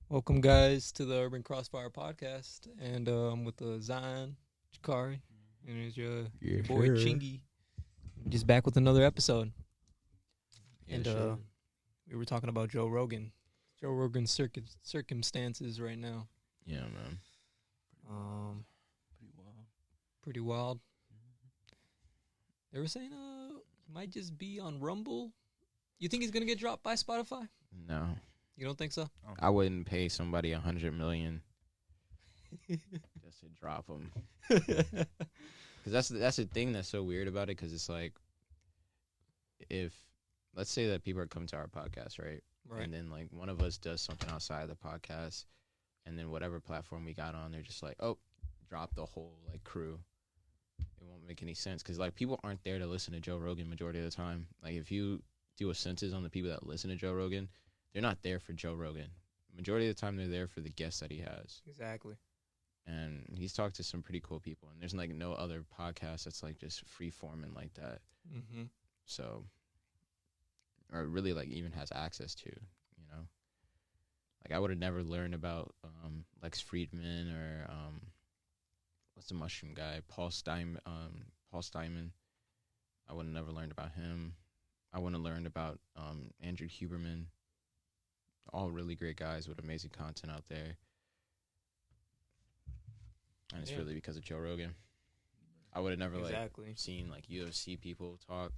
Welcome, guys, to the Urban Crossfire podcast, and I'm with Zion, Jakari, and it's your boy Chingy, just back with another episode. And we were talking about Joe Rogan's circumstances right now. Yeah, man. Pretty wild. They were saying he might just be on Rumble. You think he's gonna get dropped by Spotify? No. You don't think so? I wouldn't pay somebody $100 million just to drop him. Because that's the thing that's so weird about it. Because it's like, if let's say that people are coming to our podcast, right? And then like one of us does something outside of the podcast, and then whatever platform we got on, they're just like, oh, drop the whole like crew. It won't make any sense because like people aren't there to listen to Joe Rogan majority of the time. Like if you do a census on the people that listen to Joe Rogan, they're not there for Joe Rogan. Majority of the time, they're there for the guests that he has. Exactly. And he's talked to some pretty cool people. And there's like no other podcast that's like just free forming like that. Mm-hmm. So, or really like even has access to, you know. Like I would have never learned about Lex Friedman or what's the mushroom guy, Paul Steinman. I would have never learned about him. I wouldn't have learned about Andrew Huberman. All really great guys with amazing content out there. And it's really because of Joe Rogan. I would have never seen like UFC people talk.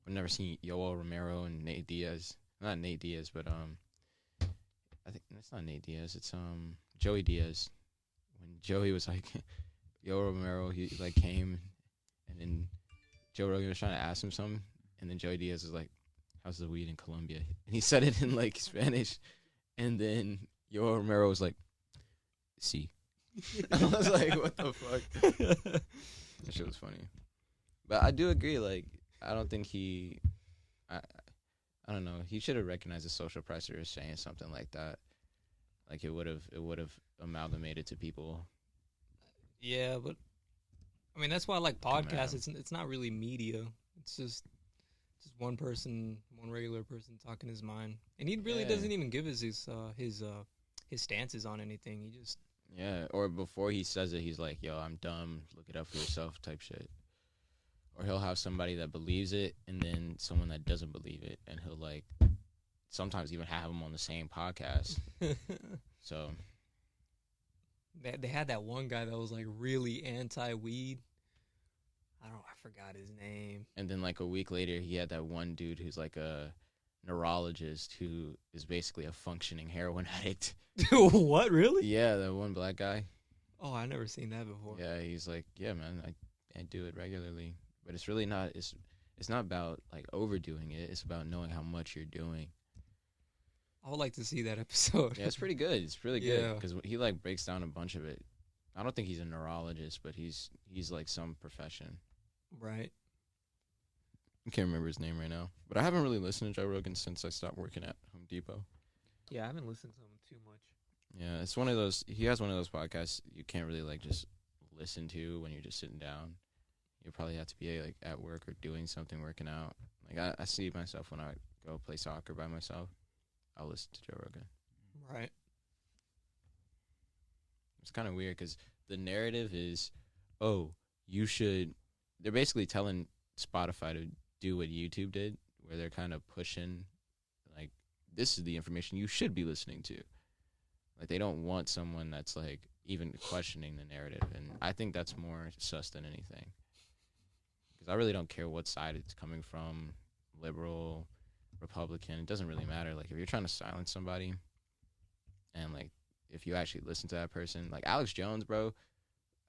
I've never seen Yoel Romero and Nate Diaz. Not Nate Diaz, but I think it's not Nate Diaz. It's Joey Diaz. When Joey was like Yoel Romero, he like came, and then Joe Rogan was trying to ask him something, and then Joey Diaz was like, "How's the weed in Colombia?" And he said it in like Spanish. And then Yoel Romero was like, "See." I was like, "What the fuck?" That shit was funny. But I do agree. Like, I don't think I don't know. He should have recognized the social pressure as saying something like that. Like it would have amalgamated to people. Yeah, but I mean that's why I like podcasts. It's not really media. It's just one person, one regular person talking his mind, and he really doesn't even give his stances on anything. He just or before he says it, he's like, "Yo, I'm dumb. Look it up for yourself," type shit. Or he'll have somebody that believes it, and then someone that doesn't believe it, and he'll like sometimes even have them on the same podcast. So they had that one guy that was like really anti-weed. I forgot his name. And then like a week later, he had that one dude who's like a neurologist who is basically a functioning heroin addict. What, really? Yeah, the one black guy. Oh, I never seen that before. Yeah, he's like, yeah, man, I do it regularly. But it's really not, it's not about like overdoing it. It's about knowing how much you're doing. I would like to see that episode. Yeah, it's pretty good. It's really good because he like breaks down a bunch of it. I don't think he's a neurologist, but he's like some profession. Right. I can't remember his name right now. But I haven't really listened to Joe Rogan since I stopped working at Home Depot. Yeah, I haven't listened to him too much. Yeah, it's one of those, he has one of those podcasts you can't really like just listen to when you're just sitting down. You probably have to be like at work or doing something, working out. Like I see myself when I go play soccer by myself. I'll listen to Joe Rogan. Right. It's kind of weird because the narrative is, oh, they're basically telling Spotify to do what YouTube did, where they're kind of pushing, like, this is the information you should be listening to. Like, they don't want someone that's, like, even questioning the narrative. And I think that's more sus than anything. Because I really don't care what side it's coming from, liberal, Republican. It doesn't really matter. Like, if you're trying to silence somebody and, like, if you actually listen to that person, like Alex Jones, bro,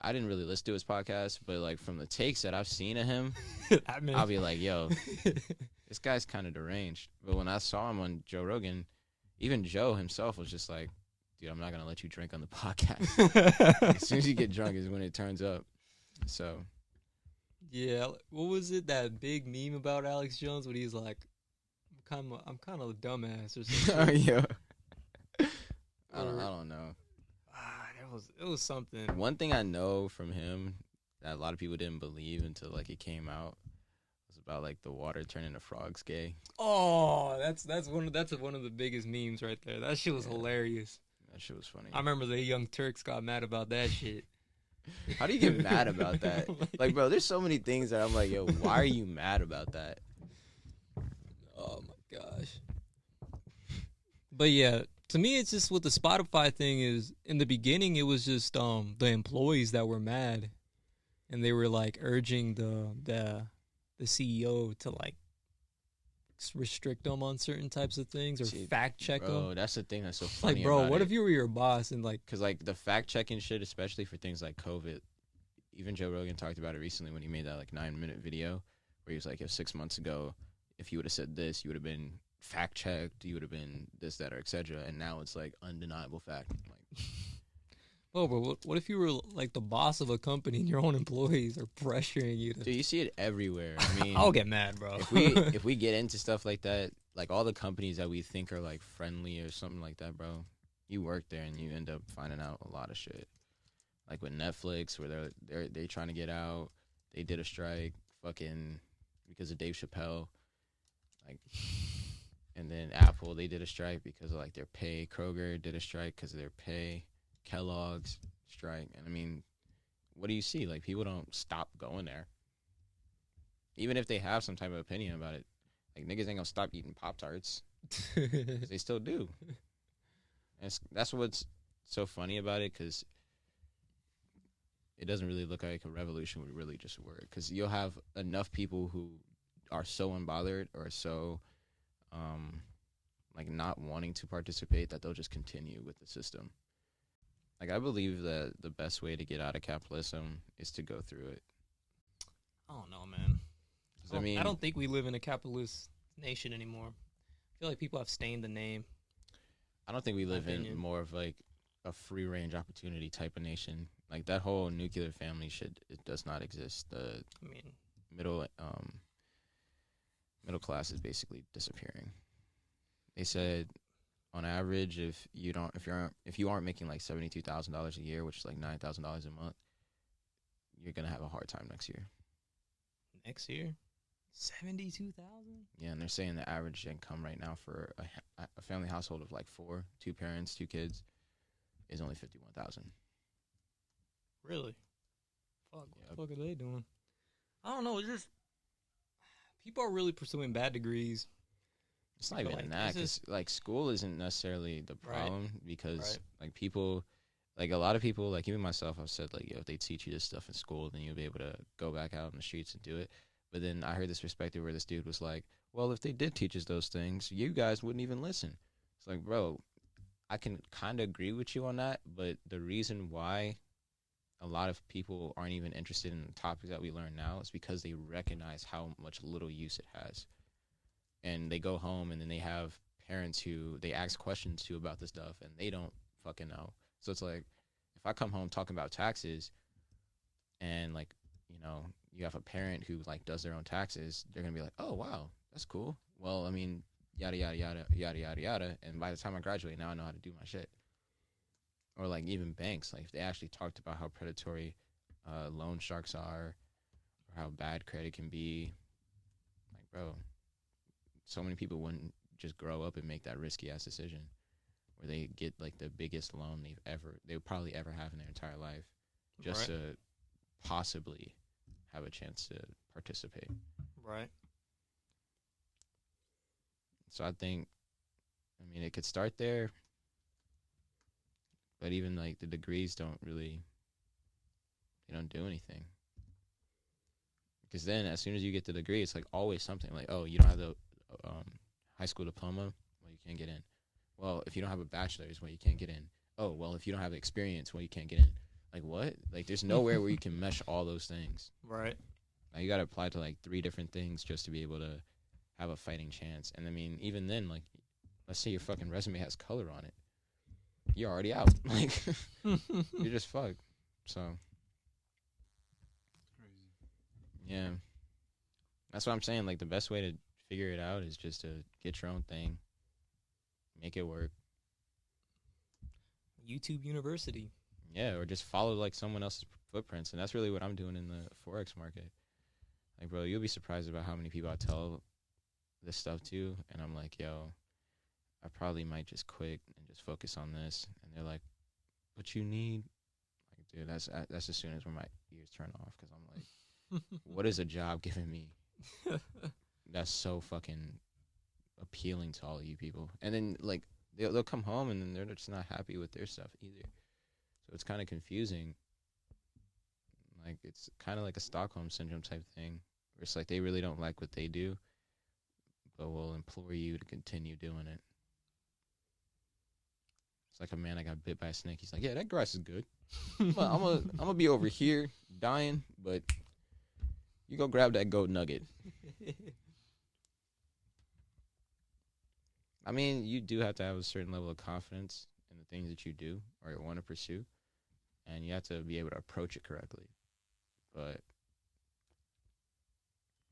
I didn't really listen to his podcast, but like from the takes that I've seen of him, I'll be like, yo, this guy's kind of deranged. But when I saw him on Joe Rogan, even Joe himself was just like, dude, I'm not going to let you drink on the podcast. As soon as you get drunk is when it turns up. So. Yeah. What was it, that big meme about Alex Jones when he's like, I'm kind of a dumbass or something? Yeah. I don't know. It was something. One thing I know from him that a lot of people didn't believe until like it came out was about like the water turning the frogs gay. Oh, that's one of the biggest memes right there. That shit was hilarious. That shit was funny. I remember the Young Turks got mad about that shit. How do you get mad about that? Like, bro, there's so many things that I'm like, yo, why are you mad about that? Oh my gosh. But yeah, to me, it's just with the Spotify thing is in the beginning, it was just the employees that were mad, and they were like urging the CEO to like restrict them on certain types of things or fact check them. Bro, that's the thing that's so funny. Like, bro, about what it. if you were your boss and like, because like the fact checking shit, especially for things like COVID, even Joe Rogan talked about it recently when he made that like 9-minute video where he was like, if 6 months ago, if you would have said this, you would have been fact checked, you would have been this, that, or etc. And now it's like undeniable fact. Like, oh, but what if you were like the boss of a company and your own employees are pressuring you to? dude, you see it everywhere. I mean, I'll get mad, bro. if we get into stuff like that, like all the companies that we think are like friendly or something like that, bro, you work there and you end up finding out a lot of shit. Like with Netflix, where they're trying to get out, they did a strike, fucking because of Dave Chappelle, like, and then Apple, they did a strike because of like their pay. Kroger did a strike because of their pay. Kellogg's strike, and I mean, what do you see? Like people don't stop going there, even if they have some type of opinion about it. Like niggas ain't gonna stop eating Pop-Tarts. They still do. And that's what's so funny about it, because it doesn't really look like a revolution would really just work. Because you'll have enough people who are so unbothered or so like not wanting to participate that they'll just continue with the system. Like I believe that the best way to get out of capitalism is to go through it. I don't know, man. I don't think we live in a capitalist nation anymore. I feel like people have stained the name. I don't think we live in more of like a free range opportunity type of nation. Like that whole nuclear family shit, it does not exist. I mean, middle class is basically disappearing. They said on average, if you aren't making like $72,000 a year, which is like $9,000 a month, you're gonna have a hard time next year. Next year, 72,000. Yeah, and they're saying the average income right now for a family household of like 4, 2 parents, 2 kids, is only 51,000. Really? Fuck. Yep. What the fuck are they doing? I don't know. It's just people are really pursuing bad degrees. It's not even that, because like school isn't necessarily the problem, because like people, like a lot of people, like even myself, I've said like, yo, if they teach you this stuff in school, then you'll be able to go back out in the streets and do it. But then I heard this perspective where this dude was like, well, if they did teach us those things, you guys wouldn't even listen. It's like, bro, I can kind of agree with you on that, but the reason why a lot of people aren't even interested in the topics that we learn now is because they recognize how much little use it has. And they go home and then they have parents who they ask questions to about this stuff and they don't fucking know. So it's like, if I come home talking about taxes and like, you know, you have a parent who like does their own taxes, they're going to be like, oh, wow, that's cool. Well, I mean, yada, yada, yada, yada, yada, yada. And by the time I graduate, now I know how to do my shit. Or like even banks, like if they actually talked about how predatory loan sharks are or how bad credit can be, like, bro, so many people wouldn't just grow up and make that risky ass decision where they get like the biggest loan they would probably ever have in their entire life just to possibly have a chance to participate. Right. So I think, I mean, it could start there, but even like the degrees they don't do anything. Because then as soon as you get the degree, it's like always something like, oh, you don't have the high school diploma, well, you can't get in. Well, if you don't have a bachelor's, well, you can't get in. Oh, well, if you don't have experience, well, you can't get in. Like, what? Like, there's nowhere where you can mesh all those things. Right. Like, you got to apply to, like, 3 different things just to be able to have a fighting chance. And, I mean, even then, like, let's say your fucking resume has color on it. You're already out. Like, you're just fucked. So. Crazy. Yeah. That's what I'm saying. Like, the best way to figure it out is just to get your own thing, make it work. YouTube University. Yeah, or just follow like someone else's footprints, and that's really what I'm doing in the Forex market. Like, bro, you'll be surprised about how many people I tell this stuff to, and I'm like, yo, I probably might just quit and just focus on this, and and they're like, "What you need?" Like, dude, that's as soon as when my ears turn off because I'm like, "What is a job giving me?" That's so fucking appealing to all of you people. And then like they'll come home and then they're just not happy with their stuff either. So it's kind of confusing. Like it's kind of like a Stockholm syndrome type thing, where it's like they really don't like what they do, but will implore you to continue doing it. It's like a man that got bit by a snake. He's like, "Yeah, that grass is good. I'm gonna be over here dying, but you go grab that goat nugget." I mean, you do have to have a certain level of confidence in the things that you do or want to pursue, and you have to be able to approach it correctly. But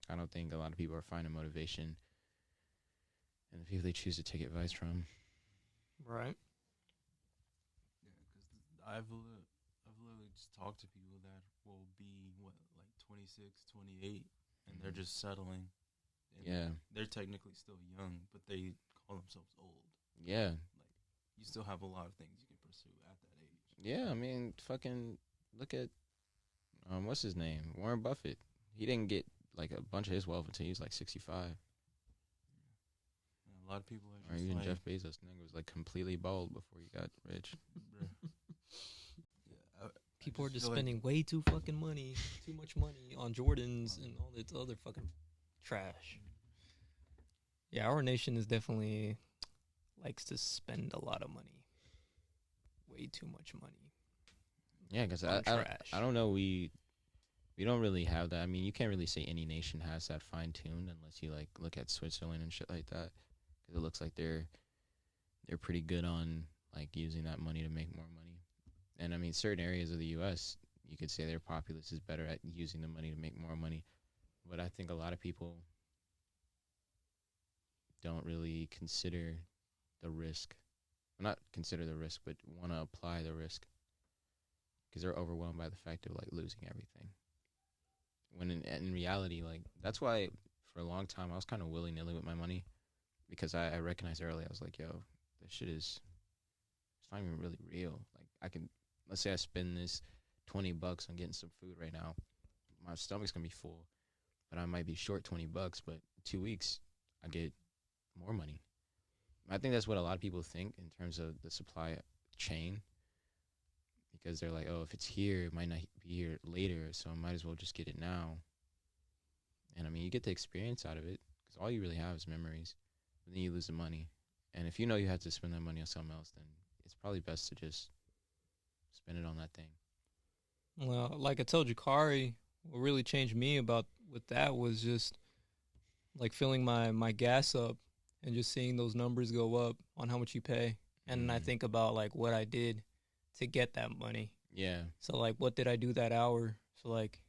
I don't think a lot of people are finding motivation in the people they choose to take advice from. Right. Yeah, because I've literally just talked to people that will be, like 26, 28, and they're just settling. And Yeah. They're technically still young, but they call themselves old. Yeah. Like, you still have a lot of things you can pursue at that age. Yeah, I mean, fucking look at, what's his name? Warren Buffett. He didn't get, like, a bunch of his wealth until he was, like, 65. And a lot of people are Or just even like, Jeff Bezos, nigga, was, like, completely bald before he got rich. People are just feel spending way too much money on Jordans and all this other fucking trash. Yeah, our nation is definitely likes to spend a lot of money. Way too much money. Yeah, because On I trash. don't know, we don't really have that. I mean, you can't really say any nation has that fine-tuned unless you, like, look at Switzerland and shit like that. Because it looks like they're pretty good on, like, using that money to make more money. And, I mean, certain areas of the U.S., you could say their populace is better at using the money to make more money. But I think a lot of people don't really consider the risk. Well, not consider the risk, but want to apply the risk. Because they're overwhelmed by the fact of, like, losing everything. When in reality, like, that's why for a long time I was kind of willy-nilly with my money. Because I recognized early, I was like, yo, this shit it's not even really real. Like, I can, let's say I spend this $20 on getting some food right now. My stomach's going to be full. But I might be short $20, but 2 weeks, I get more money. I think that's what a lot of people think in terms of the supply chain. Because they're like, oh, if it's here, it might not be here later, so I might as well just get it now. And, I mean, you get the experience out of it, because all you really have is memories. But then you lose the money. And if you know you have to spend that money on something else, then it's probably best to just spend it on that thing. Well, like I told you, Kari, what really changed me about with that was just like filling my gas up and just seeing those numbers go up on how much you pay. And then I think about like what I did to get that money. Yeah. So like what did I do that hour? So like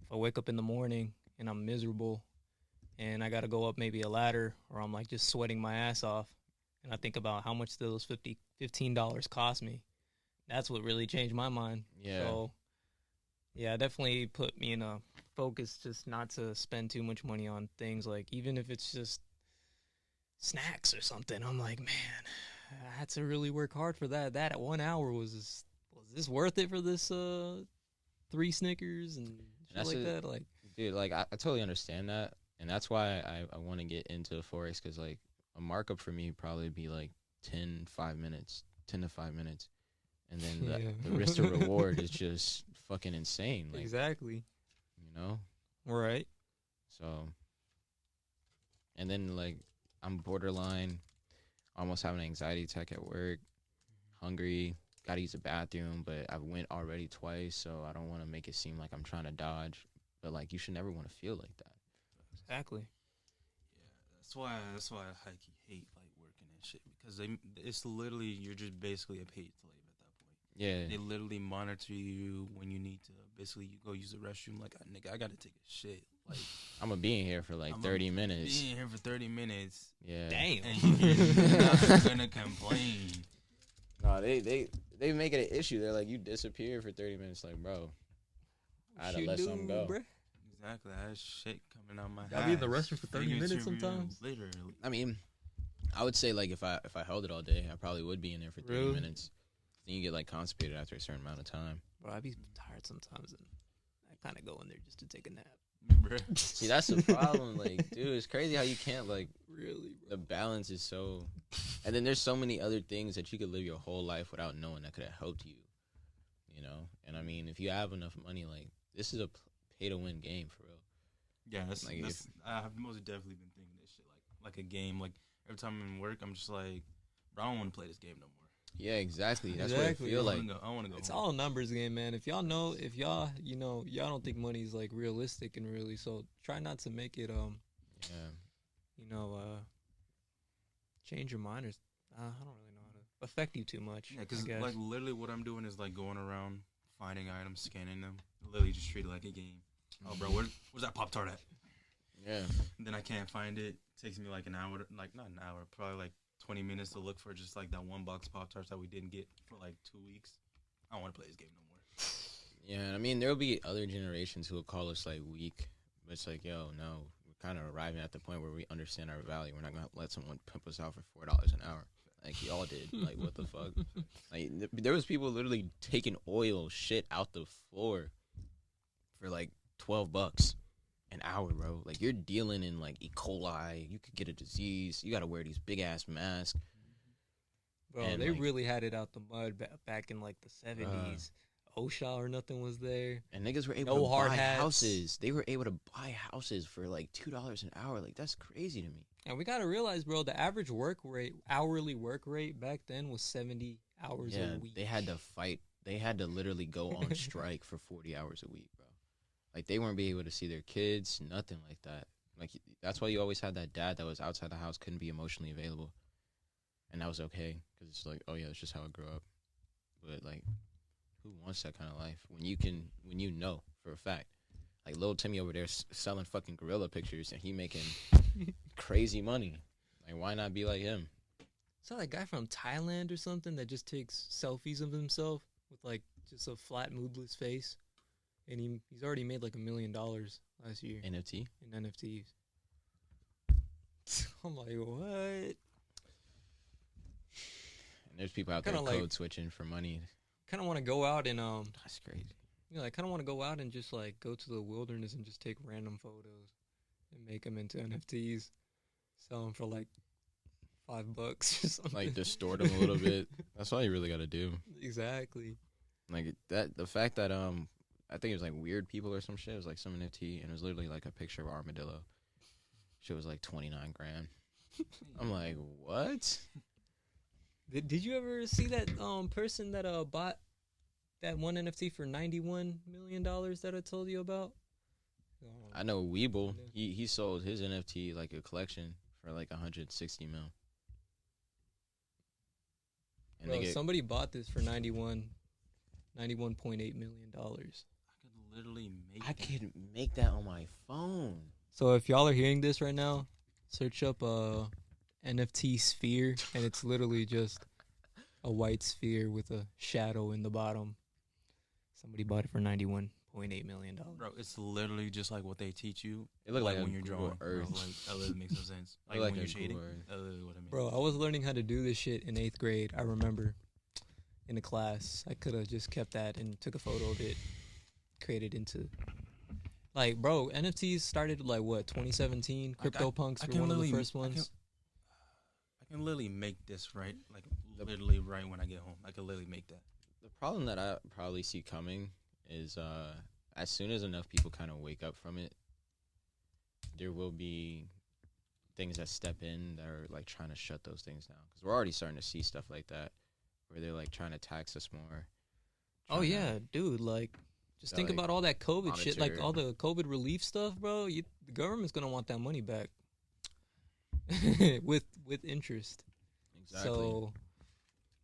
if I wake up in the morning and I'm miserable and I got to go up maybe a ladder or I'm like just sweating my ass off and I think about how much those $15 cost me. That's what really changed my mind. Yeah. So yeah, definitely put me in a focus just not to spend too much money on things like even if it's just snacks or something. I'm like, man, I had to really work hard for that. That 1 hour was this worth it for this 3 Snickers and shit like that? Like, dude, like I totally understand that, and that's why I want to get into Forex because like a markup for me would probably be like 10 to 5 minutes, and then the risk to reward is just fucking insane. Like, exactly. You know? Right. So, and then like I'm borderline, almost having an anxiety attack at work, hungry, gotta use the bathroom, but I went already twice, so I don't want to make it seem like I'm trying to dodge. But like, you should never want to feel like that. Exactly. Yeah, that's why I hate like working and shit because it's literally you're just basically a paid slave at that point. Yeah. They literally monitor you when you need to. Basically, you go use the restroom. Like, nigga, I gotta take a shit. Like, I'm gonna be in here for like 30 minutes. Be in here for 30 minutes. Yeah. Damn. And you're not gonna complain. No, they make it an issue. They're like, you disappear for 30 minutes. Like, bro, I had to let something go. Bruh. Exactly. I had shit coming out my Gotta be in the restroom for 30 minutes sometimes. Literally. I mean, I would say like if I held it all day, I probably would be in there for 30 minutes. Then you get like constipated after a certain amount of time. Bro, I be tired sometimes, and I kind of go in there just to take a nap. See, that's the problem. Like, dude, it's crazy how you can't like Really, bro. the balance is so. And then there's so many other things that you could live your whole life without knowing that could have helped you. You know, and I mean, if you have enough money, like this is a pay to win game for real. Yeah, Like, I have most definitely been thinking this shit like a game. Like every time I'm in work, I'm just like, bro, I don't want to play this game no more. Yeah, exactly. That's Exactly. what I feel like. I want to go. It's home. all a numbers game, man. If y'all know, y'all don't think money's like realistic and really, so try not to make it, Yeah. change your mind or I don't really know how to affect you too much. Yeah, because like literally what I'm doing is like going around finding items, scanning them, literally just treat it like a game. Oh, bro, where's that Pop-Tart at? Yeah. And then I can't find it. Takes me like an hour, like not an hour, probably like 20 minutes to look for just like that one box Pop-Tarts that we didn't get for like 2 weeks. I don't want to play this game no more. Yeah, I mean, there'll be other generations who will call us like weak, but it's like, yo, no, we're kind of arriving at the point where we understand our value. We're not gonna let someone pimp us out for $4 an hour, like y'all did. Like, what the fuck? Like, there was people literally taking oil shit out the floor for like $12 an hour, bro. Like, you're dealing in like E. coli. You could get a disease. You got to wear these big ass masks. Bro, and, they like, really had it out the mud back in like the 70s. OSHA or nothing was there. And niggas were able No to hard buy hats. houses. They were able to buy houses for like $2 an hour. Like, that's crazy to me. And we gotta realize, bro, the average hourly work rate back then was 70 hours a week. They had to fight. They had to literally go on strike for 40 hours a week, bro. Like, they weren't be able to see their kids, nothing like that. Like, that's why you always had that dad that was outside the house, couldn't be emotionally available. And that was okay, because it's like, oh, yeah, that's just how I grew up. But, like, who wants that kind of life when you know for a fact? Like, little Timmy over there selling fucking gorilla pictures, and he making crazy money. Like, why not be like him? Saw that guy from Thailand or something that just takes selfies of himself with like just a flat, moodless face, and he's already made like $1 million last year NFT? in NFTs. I'm like, what? And there's people out there Kinda code like- switching for money. Kind of want to go out and That's crazy. I kind of want to go out and just like go to the wilderness and just take random photos and make them into NFTs, sell them for like $5 or something. Like, distort them a little bit. That's all you really got to do. Exactly. Like, that, the fact that, I think it was like Weird People or some shit. It was like some NFT, and it was literally like a picture of armadillo. Shit was like 29 grand. I'm like, what? Did you ever see that person that bought that one NFT for $91 million that I told you about? I know Weeble. He sold his NFT, like a collection, for like 160 mil. And Bro, they get, somebody bought this for $91.8 million. I could literally make. I could make that on my phone. So if y'all are hearing this right now, search up NFT sphere, and it's literally just a white sphere with a shadow in the bottom. Somebody bought it for $91.8 million. Bro, it's literally just like what they teach you. It looked like when a you're Google drawing. Earth. Bro, like, that literally makes no sense. Like, Like when a you're shading. Google Earth. That's literally what I mean. Bro, I was learning how to do this shit in 8th grade. I remember in the class. I could have just kept that and took a photo of it, created into... Like, bro, NFTs started like what, 2017? CryptoPunks were one of the first ones. I can literally make this right, like literally right when I get home. I can literally make that. The problem that I probably see coming is as soon as enough people kind of wake up from it, there will be things that step in that are like trying to shut those things down. Because we're already starting to see stuff like that where they're like trying to tax us more. Oh, trying to- yeah, dude. Like, just So, think like, about all that COVID shit. Like, monitor- all the COVID relief stuff, bro. The government's going to want that money back with interest. Exactly. So,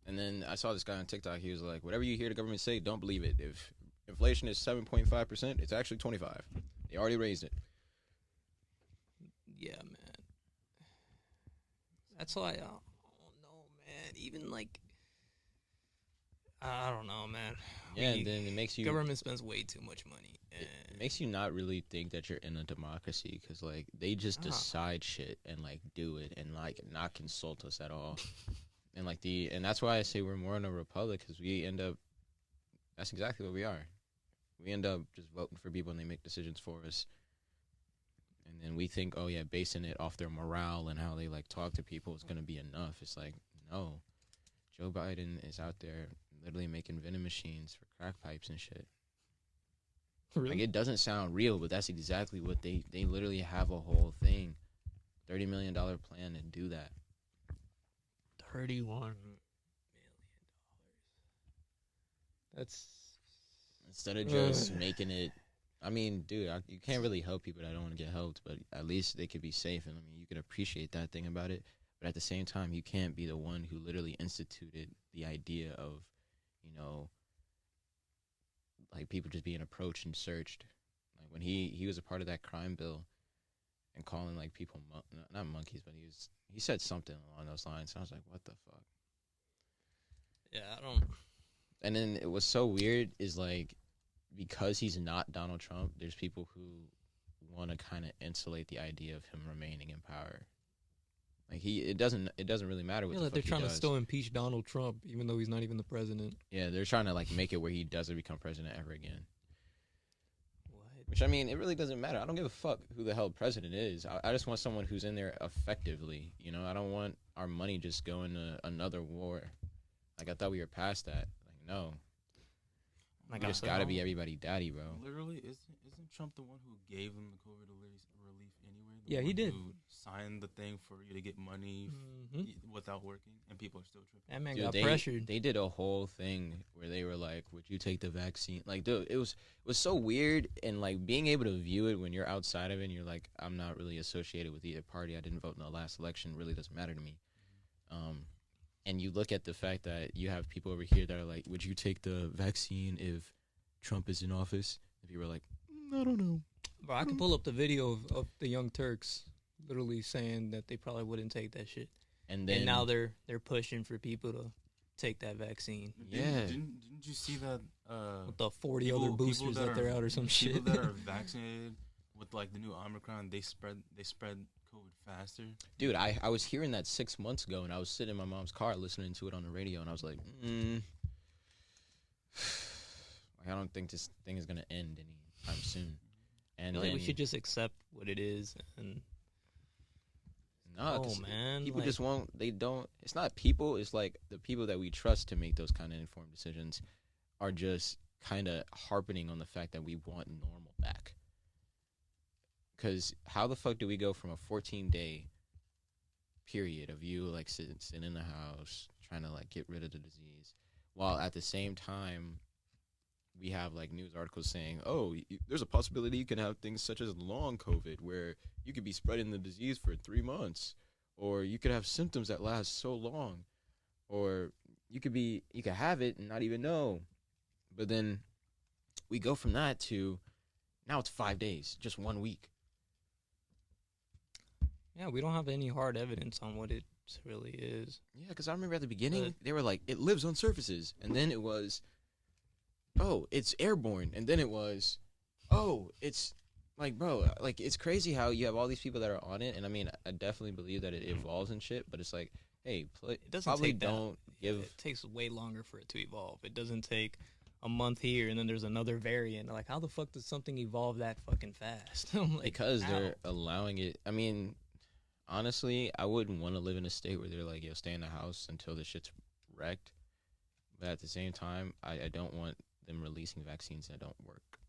And then I saw this guy on TikTok. He was like, whatever you hear the government say, don't believe it. If inflation is 7.5%, it's actually 25. They already raised it. yeah, man. That's why I don't know, man. Even, like, I don't know, man. Yeah, and then it makes you... Government spends way too much money. It makes you not really think that you're in a democracy because, like, they just decide shit and, like, do it and, like, not consult us at all. And and that's why I say we're more in a republic, because we end up. That's exactly what we are. We end up just voting for people and they make decisions for us. And then we think, oh yeah, basing it off their morale and how they like talk to people is gonna be enough. It's like, no. Joe Biden is out there literally making venom machines for crack pipes and shit. Really? Like, it doesn't sound real, but that's exactly what they literally have a whole thing. $30 million plan to do that. $31 million. That's Instead of just making it, I mean, dude, you can't really help people that don't want to get helped, but at least they could be safe. And I mean, you can appreciate that thing about it. But at the same time, you can't be the one who literally instituted the idea of, you know, like people just being approached and searched. Like when he was a part of that crime bill and calling like people, not monkeys, but he said something along those lines. And I was like, what the fuck? Yeah, I don't. And then it was so weird is like, because he's not Donald Trump, there's people who want to kind of insulate the idea of him remaining in power. Like it doesn't really matter what the fuck they're trying he to does. still impeach Donald Trump even though he's not even the president. Yeah, they're trying to like make it where he doesn't become president ever again. What? Which, I mean, it really doesn't matter. I don't give a fuck who the hell president is. I just want someone who's in there effectively. You know, I don't want our money just going to another war. Like, I thought we were past that. Like, no. Like, You just gotta be everybody daddy, bro. Literally, isn't Trump the one who gave him the COVID relief anyway? Yeah, he did. Who signed the thing for you to get money without working, and people are still tripping. That man Dude, got pressured. They did a whole thing where they were like, "Would you take the vaccine?" Like, dude, it was so weird, and like being able to view it when you're outside of it, and you're like, "I'm not really associated with either party. I didn't vote in the last election. Really doesn't matter to me." And you look at the fact that you have people over here that are like, "Would you take the vaccine if Trump is in office?" If you were like, "I don't know." Bro, I can pull up the video of the Young Turks literally saying that they probably wouldn't take that shit. And then now they're pushing for people to take that vaccine. Yeah. Didn't you see that? With the 40 other boosters that they're out or some shit. People that are vaccinated with like the new Omicron, they spread COVID faster. Dude, I was hearing that 6 months ago, and I was sitting in my mom's car listening to it on the radio, and I was like, I don't think this thing is gonna end anytime soon. And I feel like we then- should just accept what it is and No, 'cause man, people like- just won't. They don't. It's not people. It's like the people that we trust to make those kind of informed decisions are just kind of harping on the fact that we want normal back. Because how the fuck do we go from a 14-day period of you like sitting in the house trying to like get rid of the disease, while at the same time we have like news articles saying, oh, there's a possibility you can have things such as long COVID where you could be spreading the disease for 3 months, or you could have symptoms that last so long, or you could have it and not even know. But then we go from that to now it's 5 days, just 1 week. yeah, we don't have any hard evidence on what it really is. Yeah, because I remember at the beginning, they were like, it lives on surfaces. And then it was, oh, it's airborne. And then it was, oh, it's like, bro, like, it's crazy how you have all these people that are on it. And I mean, I definitely believe that it evolves and shit. But it's like, hey, It doesn't probably take that. don't give. It takes way longer for it to evolve. It doesn't take a month here and then there's another variant. Like, how the fuck does something evolve that fucking fast? I'm like, Because how? they're allowing it. I mean, honestly, I wouldn't want to live in a state where they're like, yo, stay in the house until the shit's wrecked. But at the same time, I don't want them releasing vaccines that don't work.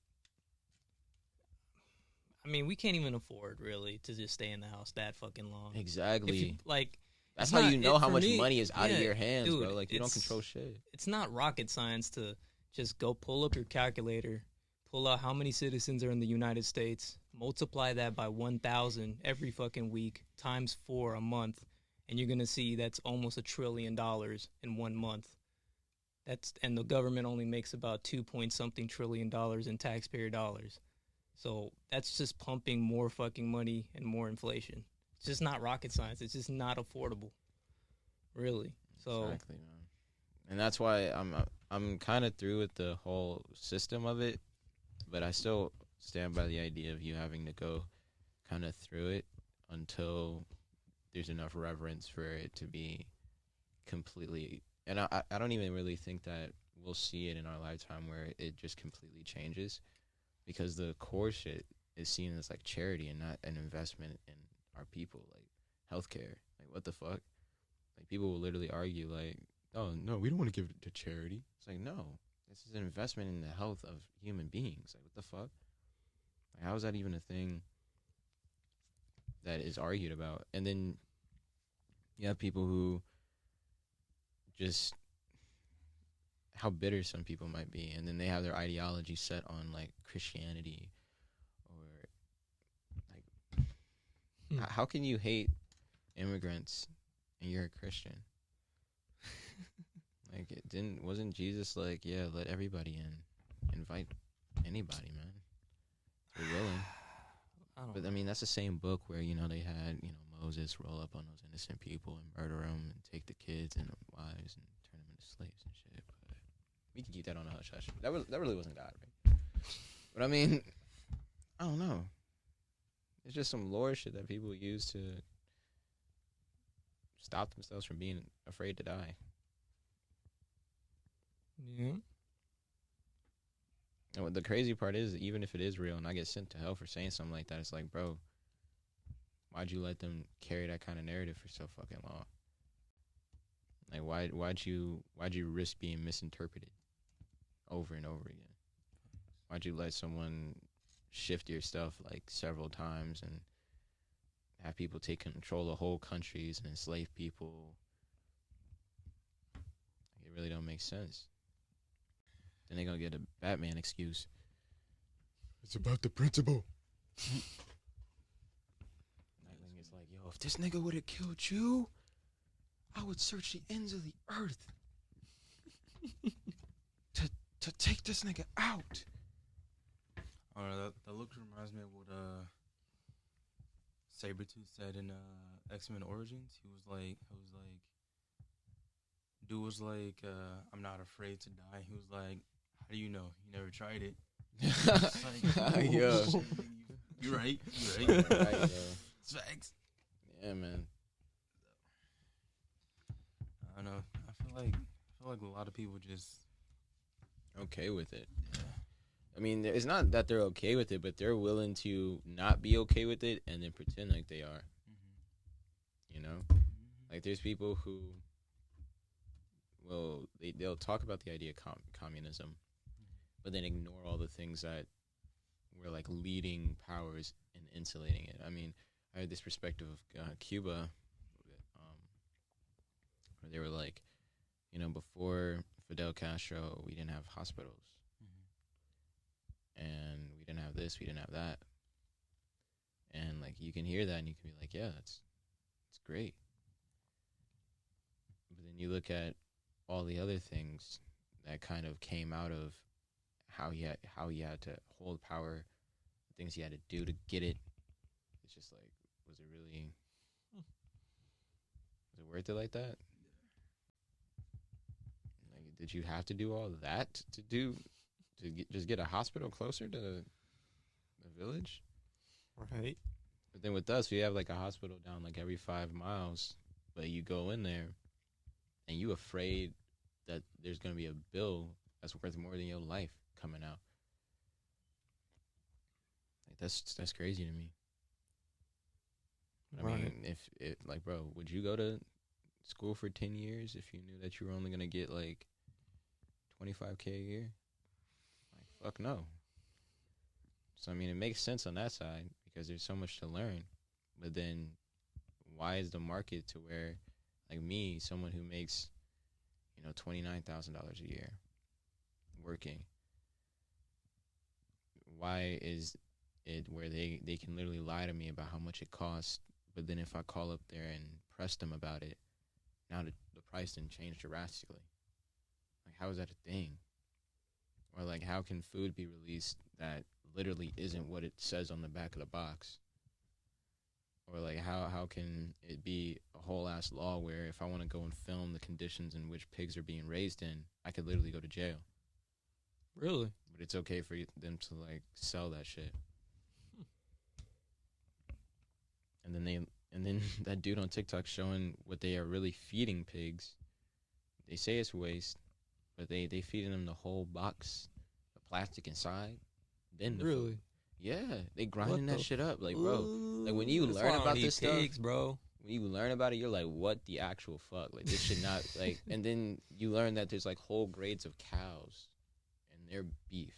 I mean, we can't even afford really to just stay in the house that fucking long. Exactly. If you, like, That's it's how not- you know it- how for much me, money is out of yeah, your hands, dude, bro. Like, you don't it's- control shit. it's not rocket science to just go pull up your calculator, pull out how many citizens are in the United States, multiply that by 1,000 every fucking week, times 4 a month, and you're gonna see that's almost $1 trillion in 1 month. And the government only makes about 2 point something trillion in taxpayer dollars. So that's just pumping more fucking money and more inflation. It's just not rocket science. It's just not affordable, really. So Exactly, man. And that's why I'm kind of through with the whole system of it, but I still stand by the idea of you having to go kind of through it until there's enough reverence for it to be completely, and I don't even really think that we'll see it in our lifetime where it just completely changes, because the core shit is seen as like charity and not an investment in our people, like healthcare. Like, what the fuck? Like, people will literally argue like, oh no, we don't want to give it to charity. It's like, no, this is an investment in the health of human beings. Like, what the fuck? Like, how is that even a thing that is argued about? And then you have people who just, how bitter some people might be, and then they have their ideology set on like Christianity, or like, how can you hate immigrants and you're a Christian? Like, wasn't Jesus like, yeah, let everybody in, invite anybody, man, if you're willing. But I mean, that's the same book where, you know, they had, you know, Moses roll up on those innocent people and murder them and take the kids and the wives and turn them into slaves and shit. But we can keep that on a hush hush. That really wasn't God, right? But I mean, I don't know. It's just some lore shit that people use to stop themselves from being afraid to die. Yeah. And what the crazy part is, even if it is real and I get sent to hell for saying something like that, it's like, bro, why'd you let them carry that kind of narrative for so fucking long? Like, why'd you risk being misinterpreted over and over again? Why'd you let someone shift your stuff like several times and have people take control of whole countries and enslave people? It really don't make sense. Then they're going to get a Batman excuse. It's about the principle. Nightwing is like, yo, if this nigga would have killed you, I would search the ends of the earth to take this nigga out. I don't know, that look reminds me of what Sabretooth said in X-Men Origins. Dude was like, I'm not afraid to die. He was like, how do you know? You never tried it. Like, yo. You're right. Right, yo. It's facts. Yeah, man. I don't know. I feel like a lot of people just okay with it. Yeah. I mean, it's not that they're okay with it, but they're willing to not be okay with it and then pretend like they are. Mm-hmm. You know? Mm-hmm. Like, there's people who, well, they'll talk about the idea of communism, mm-hmm. but then ignore all the things that were, like, leading powers in insulating it. I mean, I had this perspective of Cuba, where they were like, you know, before Fidel Castro, we didn't have hospitals. And we didn't have this, we didn't have that. And, like, you can hear that and you can be like, yeah, it's great. But then you look at all the other things that kind of came out of how he had to hold power, the things he had to do to get it. It's just like, was it worth it like that? Like, did you have to do all that to just get a hospital closer to the village? Right. But then with us, we have like a hospital down like every 5 miles, but you go in there and you afraid that there's going to be a bill that's worth more than your life coming out. Like, that's crazy to me. Right. I mean, if like, bro, would you go to school for 10 years if you knew that you were only going to get like $25K a year? Fuck no. So, I mean, it makes sense on that side because there's so much to learn. But then why is the market to where, like me, someone who makes, you know, $29,000 a year working, why is it where they can literally lie to me about how much it costs, but then if I call up there and press them about it, now the price didn't change drastically? Like, how is that a thing? Or, like, how can food be released that literally isn't what it says on the back of the box? Or, like, how can it be a whole-ass law where if I want to go and film the conditions in which pigs are being raised in, I could literally go to jail? Really? But it's okay for them to, like, sell that shit. And then that dude on TikTok showing what they are really feeding pigs they say it's waste, but they feeding them the whole box, the plastic inside. Then the Really? food. Yeah, they grinding What that the shit up, like bro. Like when you That's why I learn don't about eat this stuff, pigs, bro. when you learn about it, you're like, what the actual fuck? Like this should not like. And then you learn that there's like whole grades of cows and their beef,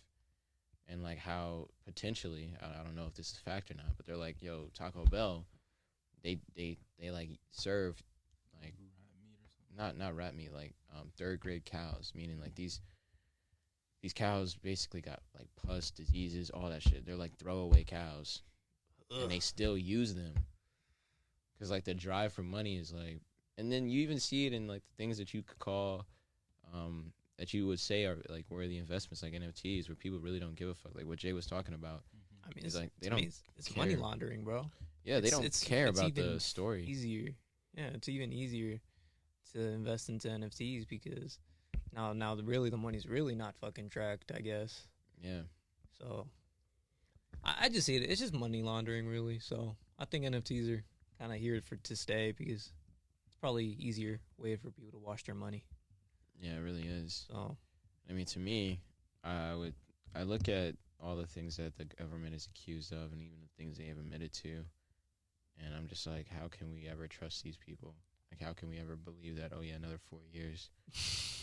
and like how potentially I don't know if this is fact or not, but they're like, yo, Taco Bell, they like serve like not rat meat, like third grade cows, meaning like these cows basically got like pus, diseases, all that shit. They're like throwaway cows, and they still use them because like the drive for money is like, and then you even see it in like the things that you could call, that you would say are like worthy investments, like NFTs, where people really don't give a fuck, like what Jay was talking about. I mean, It's it's like they don't. it's money care. laundering, bro. Yeah, they don't care it's about the even story. Easier, yeah, it's even easier to invest into NFTs because now really the money's really not fucking tracked, I guess. Yeah, So I just see it. It's just money laundering, really. So I think NFTs are kind of here to stay because it's probably easier way for people to wash their money. yeah, it really is. So I mean, to me, I look at all the things that the government is accused of, and even the things they have admitted to, and I'm just like, how can we ever trust these people? Like, how can we ever believe that? Oh yeah, another 4 years,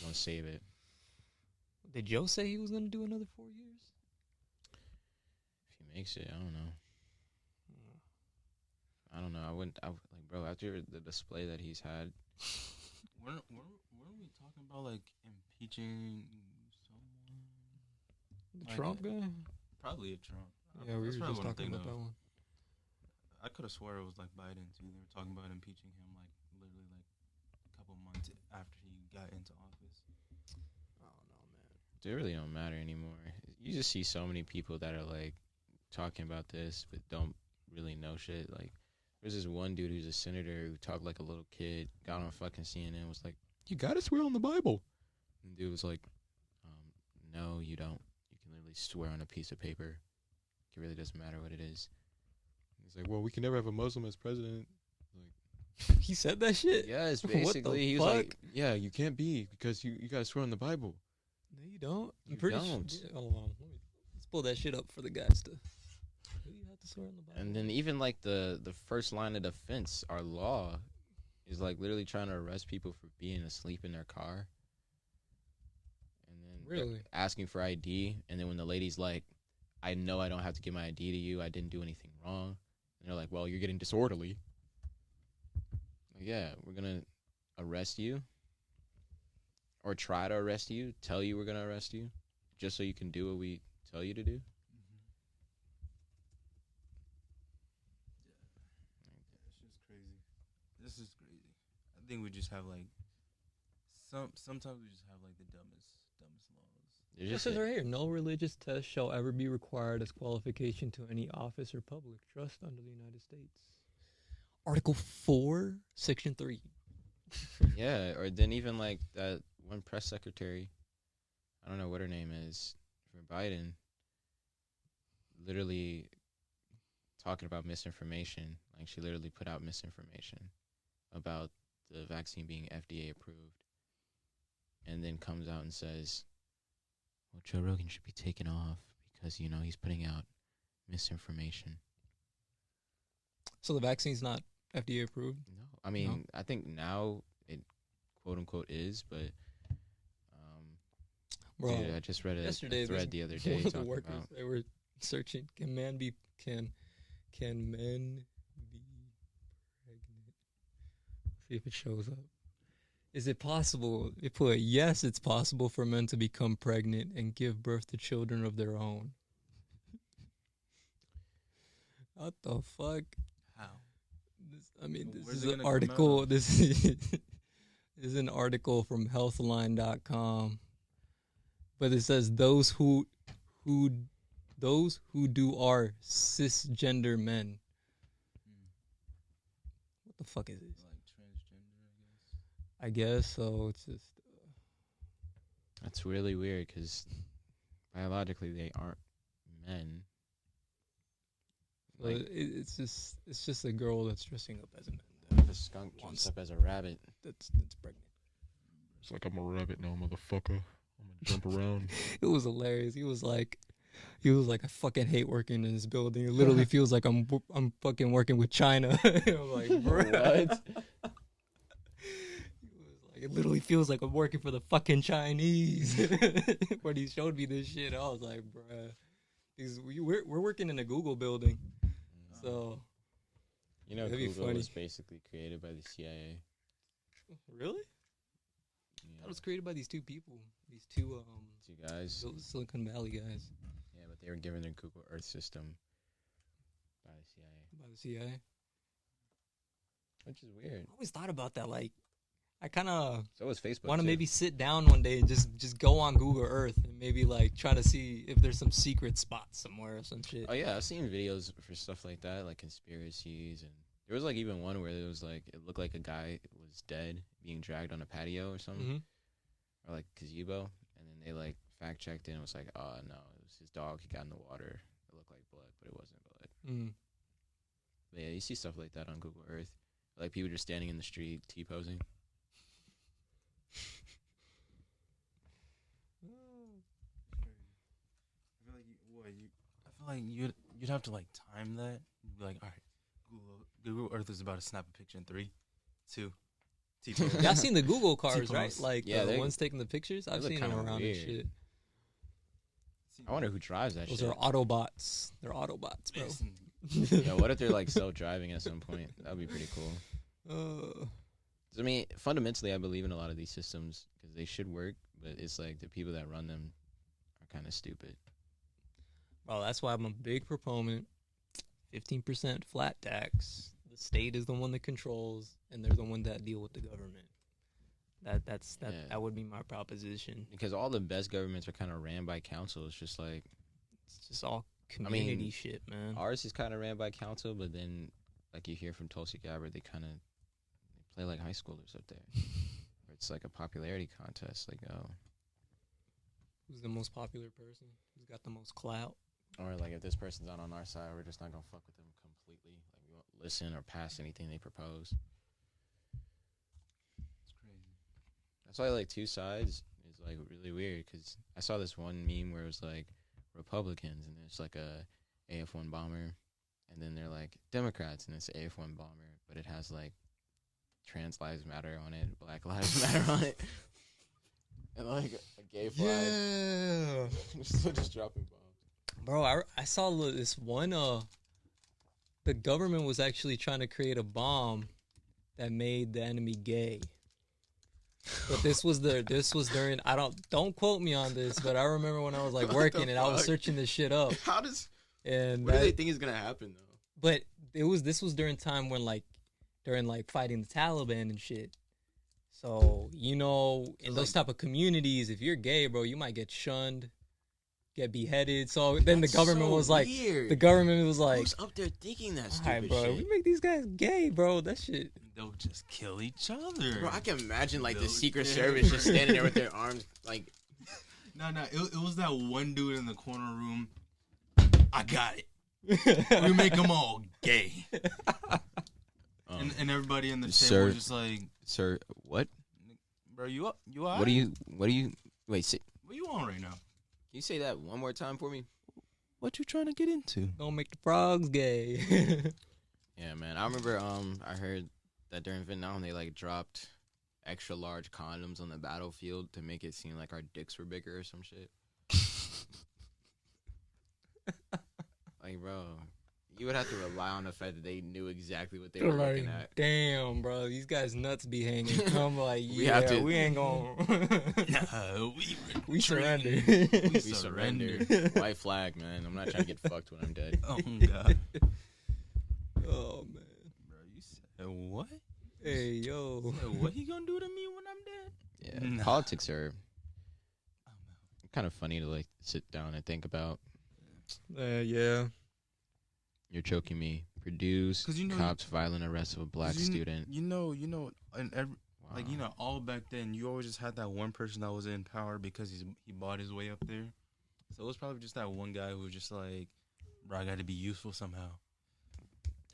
gonna save it. did Joe say he was gonna do another 4 years? If he makes it, I don't know. I don't know. I wouldn't. Like, bro, after the display that he's had, Weren't we talking about like impeaching someone? The Like, Trump guy? Probably a Trump. Yeah, we were That's just probably what I'm talking thinking about that of. one. I could have swore it was like Biden too. They were talking about impeaching him like literally like a couple months after he got into office. I don't know, man. it really don't matter anymore. You just see so many people that are like talking about this, but don't really know shit. Like, there's this one dude who's a senator who talked like a little kid, got on fucking CNN, was like, "You gotta swear on the Bible." And the dude was like, "No, you don't. You can literally swear on a piece of paper. It really doesn't matter what it is." He's like, "Well, we can never have a Muslim as president." Like, He said that shit? yes, What the basically, he was fuck? like, "Yeah, you can't be because you gotta swear on the Bible." No, you don't. I'm You pretty don't. sure. Hold on. Let's pull that shit up for the guys to. Do you have to swear on the Bible? And then even like the first line of defense, our law, is like literally trying to arrest people for being asleep in their car. And then they're Really? asking for ID. And then when the lady's like, "I know I don't have to give my ID to you. I didn't do anything wrong." And they're like, "Well, you're getting disorderly." Like, yeah, we're gonna arrest you, or try to arrest you. Tell you we're gonna arrest you, just so you can do what we tell you to do. It's just crazy. This is crazy. I think we just have like sometimes we just have like the dumbest laws. They're It just says right here, no religious test shall ever be required as qualification to any office or public trust under the United States. Article 4, Section 3. yeah, or then even like that one press secretary, I don't know what her name is, for Biden, literally talking about misinformation. Like, she literally put out misinformation about the vaccine being FDA approved, and then comes out and says, "Well, Joe Rogan should be taken off because, you know, he's putting out misinformation." So the vaccine's not FDA approved? No, I mean, I think now it quote unquote is, but Bro, dude, I just read a yesterday thread the other day one of the talking workers, about. they were searching, can men be pregnant? See if it shows up. Is it possible? It put, yes, it's possible for men to become pregnant and give birth to children of their own. What the fuck? How? This Where's is it an gonna come article. out? This is an article from healthline.com. But it says those who do are cisgender men. What the fuck is this? Like transgender, I guess so. It's just That's really weird because biologically they aren't men. so it's just a girl that's dressing up as a man The skunk dressed up as a rabbit. that's pregnant. It's like, I'm a rabbit now, motherfucker. I'm gonna jump around. It was hilarious. He was like, I fucking hate working in this building. It literally feels like I'm fucking working with China. I'm like, bro, what? It literally feels like I'm working for the fucking Chinese. When he showed me this shit, I was like, bruh, we're working in a Google building, so You know, that'd be Google funny. was basically created by the CIA. Really? Yeah. That was created by these two people, these two Two guys. Silicon Valley guys Yeah, but they were given their Google Earth system by the CIA, by the CIA. which is weird. I always thought about that. Like, I kind of So was Facebook. want to too. maybe sit down one day and just go on Google Earth and maybe like try to see if there's some secret spots somewhere or some shit. Oh yeah, I've seen videos for stuff like that, like conspiracies, and there was like even one where it was like it looked like a guy was dead being dragged on a patio or something, Mm-hmm. or like gazebo, and then they like fact checked it and it was like, oh no, it was his dog. He got in the water. It looked like blood, but it wasn't blood. Mm. But yeah, you see stuff like that on Google Earth, like people just standing in the street T-posing. I feel like you'd have to like time that. You'd be like, all right, Google Earth is about to snap a picture in 3, 2. Y'all seen the Google cars, right? T-pose. Like Yeah, the they- ones taking the pictures. I've look seen them kinda around and weird. shit. I wonder who drives that Those shit. are Autobots. They're Autobots, bro. Yeah, what if they're like self-driving at some point? That would be pretty cool. I mean, fundamentally, I believe in a lot of these systems because they should work, but it's like the people that run them are kind of stupid. Bro, that's why I'm a big proponent. 15% flat tax. The state is the one that controls, and they're the one that deal with the government. Yeah. That would be my proposition. Because all the best governments are kind of ran by council. It's just like It's just all community shit, man. ours is kind of ran by council, but then like you hear from Tulsi Gabbard, they play like high schoolers up there. Or it's like a popularity contest, like Who's the most popular person? Who's got the most clout? or like if this person's not on our side, we're just not gonna fuck with them completely. Like we won't listen or pass anything they propose. It's crazy. That's why like two sides is like really weird because I saw this one meme where it was like Republicans and there's like a AF-1 bomber, and then they're like Democrats and it's AF-1 bomber, but it has like trans lives matter on it, Black lives matter on it, and like a gay flag. Yeah. Still just dropping bombs. Bro, I saw this one, the government was actually trying to create a bomb that made the enemy gay. But this was during, don't quote me on this, but I remember when I was like working and I was searching this shit up. How does? And What do they think is gonna happen though? But this was during time when during fighting the Taliban and shit. So, in those type of communities, if you're gay, bro, you might get shunned, get beheaded. So then the government was like, Who's up there thinking that all stupid right, bro, shit? we make these guys gay, bro. That shit. They'll just kill each other. Bro, I can imagine like the No, Secret yeah. Service just standing there with their arms like. No, it was that one dude in the corner room. I got it. We make them all gay. And everybody in the table was just like, Sir, what? bro, you all right? What do you? Wait, say, What you on right now? can you say that one more time for me? What you trying to get into? Don't make the frogs gay. Yeah, man. I remember. I heard that during Vietnam they like dropped extra large condoms on the battlefield to make it seem like our dicks were bigger or some shit. Like, bro, you would have to rely on the fact that they knew exactly what they were Like, looking at. damn, bro, these guys nuts be hanging. I'm like, We have to- we ain't gonna. Nah, We surrender. We surrender. White flag, man. I'm not trying to get fucked when I'm dead. Oh god. Oh man. Bro, you said what? Hey yo. Said, what he gonna do to me when I'm dead? Yeah, Nah. politics are kind of funny to like sit down and think about. Yeah. You're choking me. Produce 'Cause cops violent arrest of a black student. You know, and Wow. like all back then, you always just had that one person that was in power because he bought his way up there. So it was probably just that one guy who was just like, bro, I got to be useful somehow.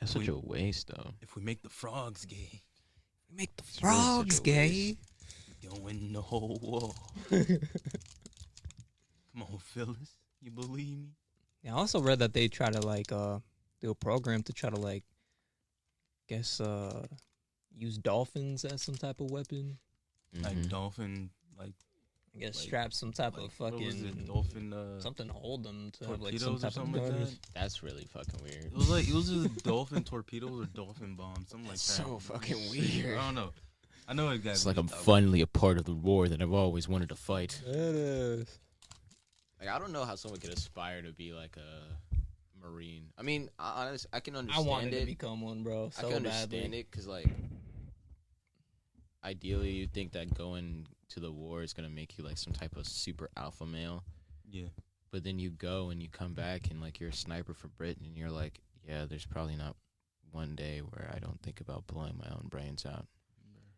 That's such a waste, though. If we make the frogs gay, Make the really such frogs a gay. waste. going nowhere. Come on, Phyllis. You believe me? Yeah, I also read that they try to like do a program to try to like use dolphins as some type of weapon. Like dolphin, like I guess Like- strap some type like, of what was it? fucking Dolphin something to hold them to have like torpedoes some or type something of like guard. that. That's really fucking weird. It was either dolphin torpedoes or dolphin bombs, something like That's that. so fucking Shit, weird. I don't know. I know exactly. It's like what I'm you're talking finally a part of the war that I've always wanted to fight. It is. Like, I don't know how someone could aspire to be like a Marine. I mean, honestly, I can I understand wanted it. to become one, bro. I So can understand badly. it because, like, ideally, you think that going to the war is gonna make you like some type of super alpha male. Yeah. But then you go and you come back and like you're a sniper for Britain, and you're like, yeah, there's probably not one day where I don't think about blowing my own brains out.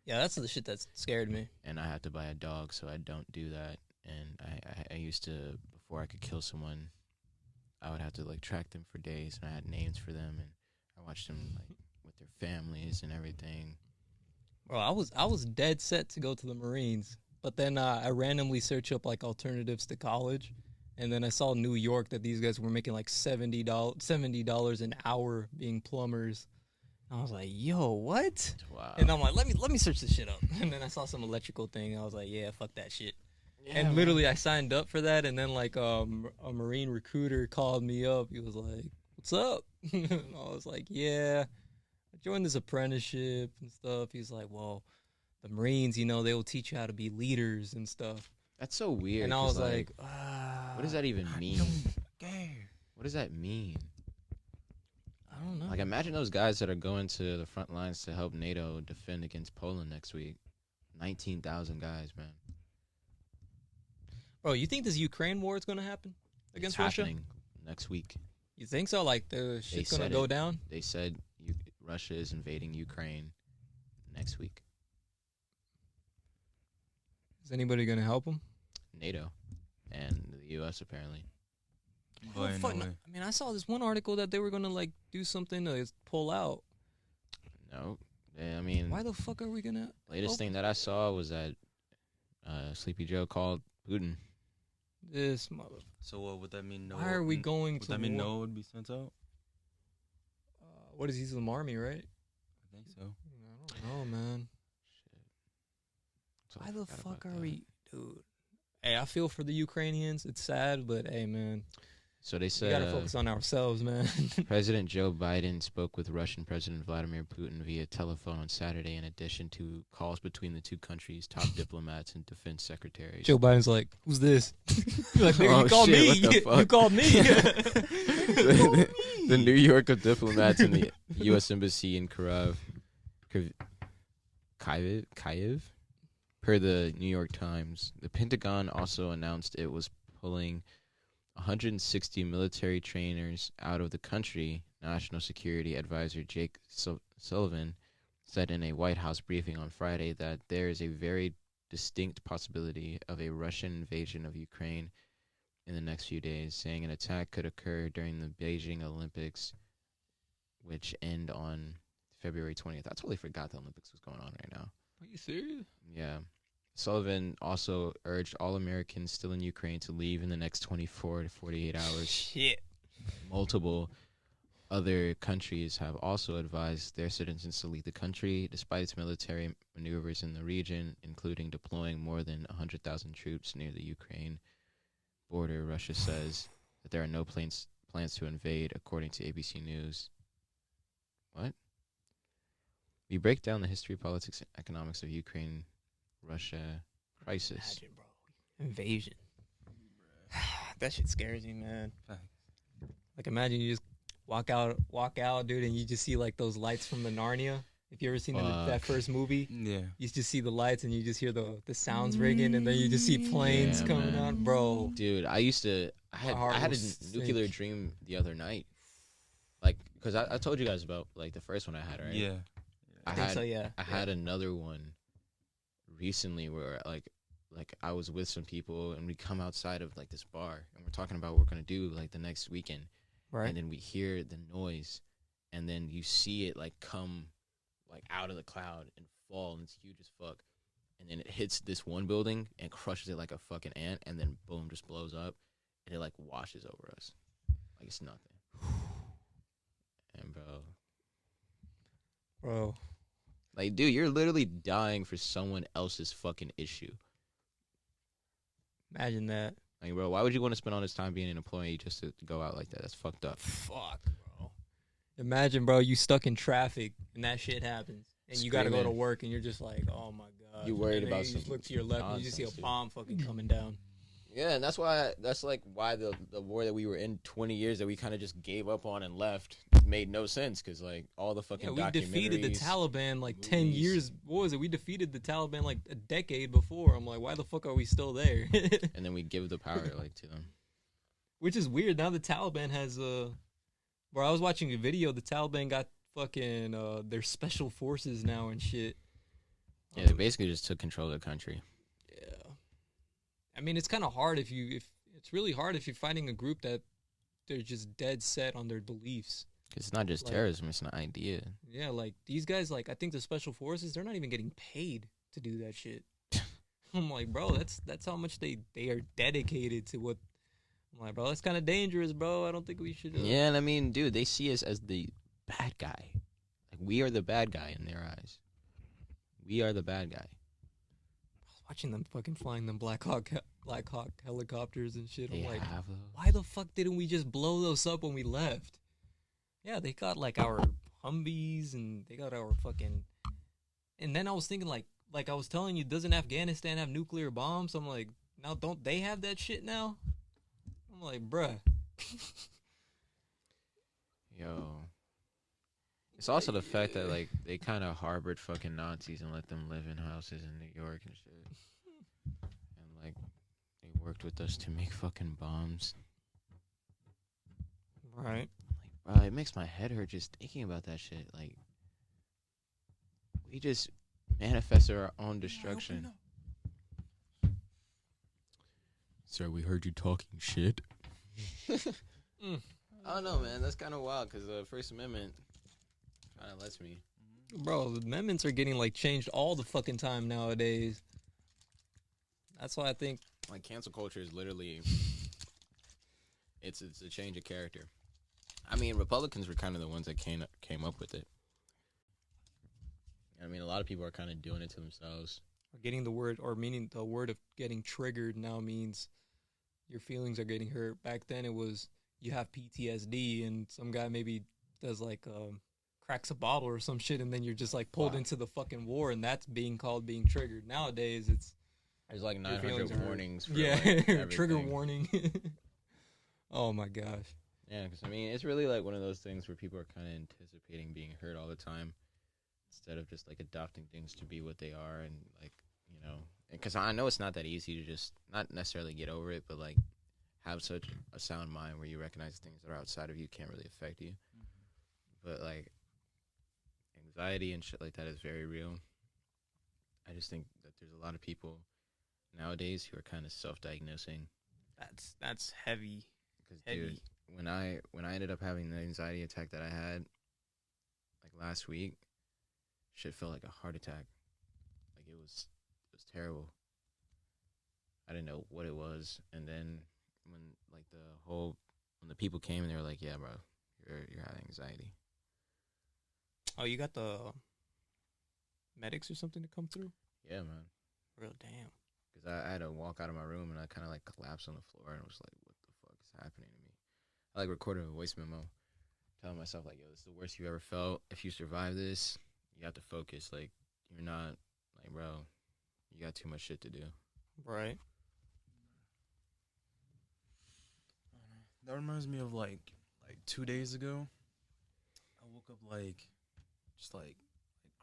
Yeah, that's the shit that scared me. And I have to buy a dog, so I don't do that. And I used to, before I could kill someone, I would have to like track them for days, and I had names for them, and I watched them like with their families and everything. Bro, I was dead set to go to the Marines, but then I randomly searched up like alternatives to college, and then I saw New York that these guys were making like $70 an hour being plumbers. I was like, yo, what? Wow. And I'm like, let me search this shit up. And then I saw some electrical thing. And I was like, yeah, fuck that shit. And literally, I signed up for that. And then like a Marine recruiter called me up. He was like, "What's up?" And I was like, "Yeah, I joined this apprenticeship and stuff." He's like, "Well, the Marines, you know, they will teach you how to be leaders and stuff." That's so weird. And I 'cause, was like, what does that even mean? Care. What does that mean? I don't know. Like, imagine those guys that are going to the front lines to help NATO defend against Poland next week. 19,000 guys, man. Bro, you think this Ukraine war is gonna happen against It's Russia? happening next week. You think so? Like the shit's gonna said go it. down? They said Russia is invading Ukraine next week. Is anybody gonna help them? NATO and the U.S. apparently. But in a way. I mean, I saw this one article that they were gonna like do something to pull out. No, I mean, Why the fuck are we gonna? latest thing that I saw was that Sleepy Joe called Putin. This mother. So what would that mean? No. Why are we going Would to? that mean war? Noah would be sent out? What is he? Some army, right? I think so. I don't know, man. So I Why the forgot fuck about are that. we, dude? Hey, I feel for the Ukrainians. It's sad, but hey, man, So they we said gotta focus on ourselves, man. President Joe Biden spoke with Russian President Vladimir Putin via telephone on Saturday, in addition to calls between the two countries' top diplomats and defense secretaries. Joe Biden's like, "Who's this?" Like, nigga, Oh, you called shit, me. what the fuck? You called me. The New York of diplomats in the U.S. Embassy in Kyiv. Per the New York Times, the Pentagon also announced it was pulling 160 military trainers out of the country. National Security Advisor Jake Sullivan said in a White House briefing on Friday that there is a very distinct possibility of a Russian invasion of Ukraine in the next few days, saying an attack could occur during the Beijing Olympics, which end on February 20th. I totally forgot the Olympics was going on right now. Are you serious? Yeah. Sullivan also urged all Americans still in Ukraine to leave in the next 24 to 48 hours. Shit. Multiple other countries have also advised their citizens to leave the country, despite its military maneuvers in the region, including deploying more than 100,000 troops near the Ukraine border. Russia says that there are no plans to invade, according to ABC News. What? We break down the history, politics, and economics of Ukraine-Russia crisis. Imagine, bro. Invasion. That shit scares me, man. Facts. Like, imagine you just walk out, dude, and you just see like those lights from the Narnia. If you ever seen that first movie, Yeah. you just see the lights and you just hear the sounds ringing, and then you just see planes Yeah, coming man. out, bro. Dude, I heart had will a nuclear sink. dream the other night. Like, because I told you guys about, like, the first one I had, right? Yeah. I think so, yeah. I had another one recently where, like I was with some people, and we come outside of, like, this bar, and we're talking about what we're going to do, like, the next weekend. Right. And then we hear the noise, and then you see it, like, come, like, out of the cloud and fall, and it's huge as fuck. and then it hits this one building and crushes it like a fucking ant, and then boom, just blows up, and it like washes over us like it's nothing. And Bro, like, dude, you're literally dying for someone else's fucking issue. imagine that. Like, bro, why would you want to spend all this time being an employee just to go out like that? That's fucked up. Fuck, bro. Imagine, bro, you stuck in traffic and that shit happens, and you got to go to Screaming. work, and you're just like, oh my god. You worried And then about you some just look to your left, and you just see a nonsense, dude. bomb fucking coming down. Yeah, and that's why the war that we were in 20 years that we kind of just gave up on and left made no sense, because like all the fucking Yeah, we defeated the documentaries- Taliban like 10 movies. years. What was it? We defeated the Taliban like a decade before. I'm like, why the fuck are we still there? and then we give the power like to them. Which is weird. Now the Taliban has Bro, I was watching a video. The Taliban got fucking their special forces now and shit. Yeah, they basically just took control of the country. Yeah. I mean, it's kind of hard if it's really hard if you're fighting a group that they're just dead set on their beliefs. Because it's not just Like- terrorism; it's an idea. Yeah, like these guys, like I think the special forces, they're not even getting paid to do that shit. I'm like, bro, that's how much they are dedicated to what. I'm like, bro, that's kind of dangerous, bro. I don't think we should. Yeah, and I mean, dude, they see us as the bad guy. Like, we are the bad guy in their eyes. We are the bad guy. Watching them fucking flying them Black Hawk helicopters and shit. They I'm like, have those. why the fuck didn't we just blow those up when we left? Yeah, they got like our Humvees and they got our fucking. And then I was thinking like I was telling you, doesn't Afghanistan have nuclear bombs? I'm like, now don't they have that shit now? I'm like, bruh. Yo. It's also the fact that like they kind of harbored fucking Nazis and let them live in houses in New York and shit. And like they worked with us to make fucking bombs. Right. Like, bro, it makes my head hurt just thinking about that shit. Like, we just manifested our own destruction. Sir, we heard you talking shit. I don't know, man. That's kind of wild because the First Amendment kind of lets me. Bro, the amendments are getting like changed all the fucking time nowadays. That's why I think Like, cancel culture is literally it's a change of character. I mean, Republicans were kind of the ones that came up with it. I mean, a lot of people are kind of doing it to themselves. getting the word or meaning the word of getting triggered now means your feelings are getting hurt. Back then it was you have PTSD and some guy maybe does like cracks a bottle or some shit and then you're just like pulled Wow. into the fucking war and that's being called being triggered. Nowadays it's There's like your feelings 900 are hurt. warnings for yeah, like, trigger everything. warning. Oh my gosh. Yeah, because I mean, it's really like one of those things where people are kind of anticipating being hurt all the time instead of just like adopting things to be what they are and like, you know, because I know it's not that easy to just not necessarily get over it, but like have such a sound mind where you recognize things that are outside of you can't really affect you. But like anxiety and shit like that is very real. I just think that there's a lot of people nowadays who are kind of self-diagnosing. That's heavy. Because Heavy. dude, when I ended up having the anxiety attack that I had like last week, shit felt like a heart attack. Like it was terrible. I didn't know what it was, and then when the people came and they were like, "Yeah, bro, you're having anxiety." Oh, you got the medics or something to come through? Yeah, man. Real damn. Because I had to walk out of my room and I kind of like collapsed on the floor and was like, "What the fuck is happening to me?" I like recorded a voice memo, telling myself like, "Yo, this is the worst you ever felt. If you survive this, you have to focus. Like, you're not like, bro, you got too much shit to do." Right. That reminds me of like 2 days ago. I woke up just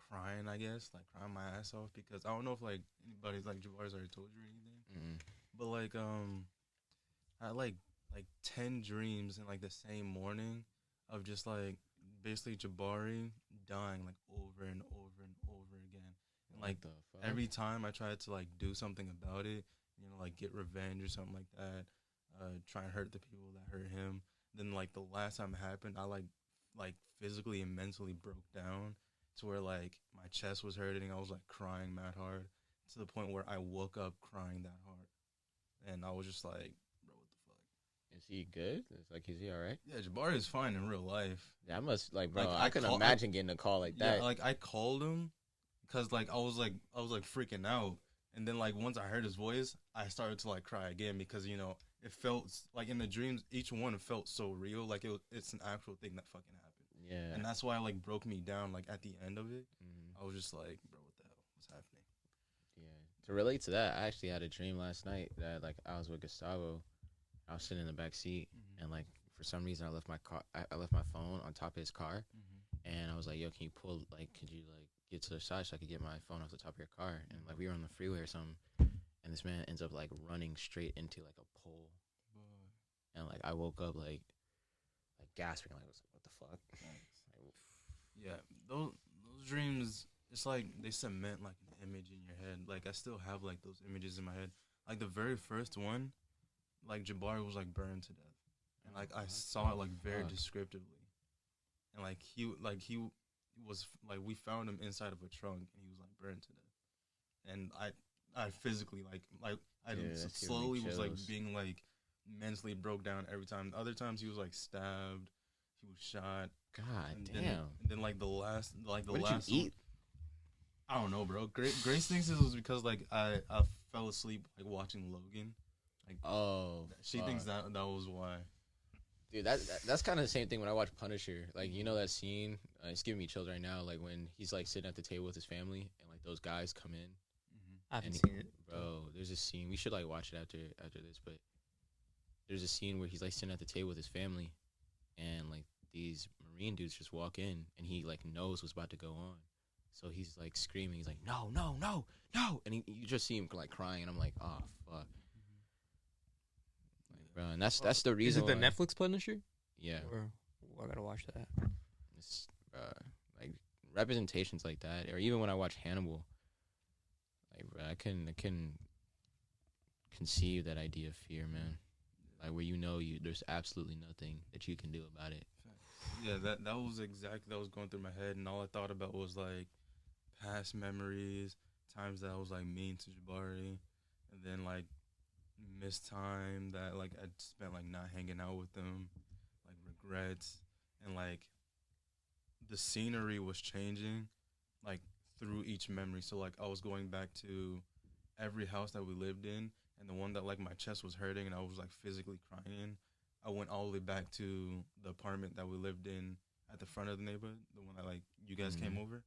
crying, I guess, like crying my ass off because I don't know if like anybody's like Jabari's already told you or anything, but like I had like 10 dreams in like the same morning of just like basically Jabari dying like over and over and over again, and like What the fuck? every time I tried to like do something about it, you know, like get revenge or something like that, try and hurt the people that hurt him. Then like the last time it happened, I like physically and mentally broke down to where like my chest was hurting. I was like crying mad hard, to the point where I woke up crying that hard, and I was just like, bro, what the fuck? Is he good? It's like, is he all right? Yeah, Jabari is fine in real life. Yeah, I must like, bro. Like, I couldn't imagine getting a call like that. Yeah, like I called him because like I was like freaking out, and then like once I heard his voice, I started to like cry again because it felt like in the dreams, each one felt so real, like it's an actual thing that fucking happened. Yeah, and that's why it like broke me down. Like at the end of it, I was just like, bro, what the hell, what's happening? Yeah. To relate to that, I actually had a dream last night that like I was with Gustavo. I was sitting in the back seat, and like for some reason I left my car. I left my phone on top of his car, and I was like, "Yo, can you pull? Like, could you like get to the side so I could get my phone off the top of your car?" And like we were on the freeway or something, and this man ends up like running straight into like a pole, and like I woke up like gasping, like what the fuck? Yeah, those dreams, it's like they cement like an image in your head. Like I still have like those images in my head. Like the very first one, like Jabari was like burned to death, and like I saw it like very descriptively, and like he was like we found him inside of a trunk, and he was like burned to death, and I physically like I slowly was like being like mentally broke down every time. Other times he was like stabbed, he was shot. God damn. And then like the last what did you eat? I don't know, bro. Grace thinks it was because like I fell asleep like watching Logan. Like she thinks that was why. Dude, that's kind of the same thing when I watch Punisher. Like that scene, it's giving me chills right now. Like when he's like sitting at the table with his family and like those guys come in. I haven't seen it, bro. There's a scene we should like watch it after this, but there's a scene where he's like sitting at the table with his family, and like these Marine dudes just walk in, and he like knows what's about to go on, so he's like screaming. He's like, no, no, no, no, and you just see him like crying, and I'm like, oh fuck, like, bro. And that's the reason. Is it the Netflix Punisher? Yeah. Or I gotta watch that. It's like representations like that, or even when I watch Hannibal, like bro, I can conceive that idea of fear, man. Like where there's absolutely nothing that you can do about it. Yeah, that was exactly that was going through my head, and all I thought about was like past memories, times that I was like mean to Jabari, and then like missed time that like I spent like not hanging out with them, like regrets, and like the scenery was changing, like through each memory. So like I was going back to every house that we lived in, and the one that like my chest was hurting and I was like physically crying in. I went all the way back to the apartment that we lived in at the front of the neighborhood, the one that like you guys came over,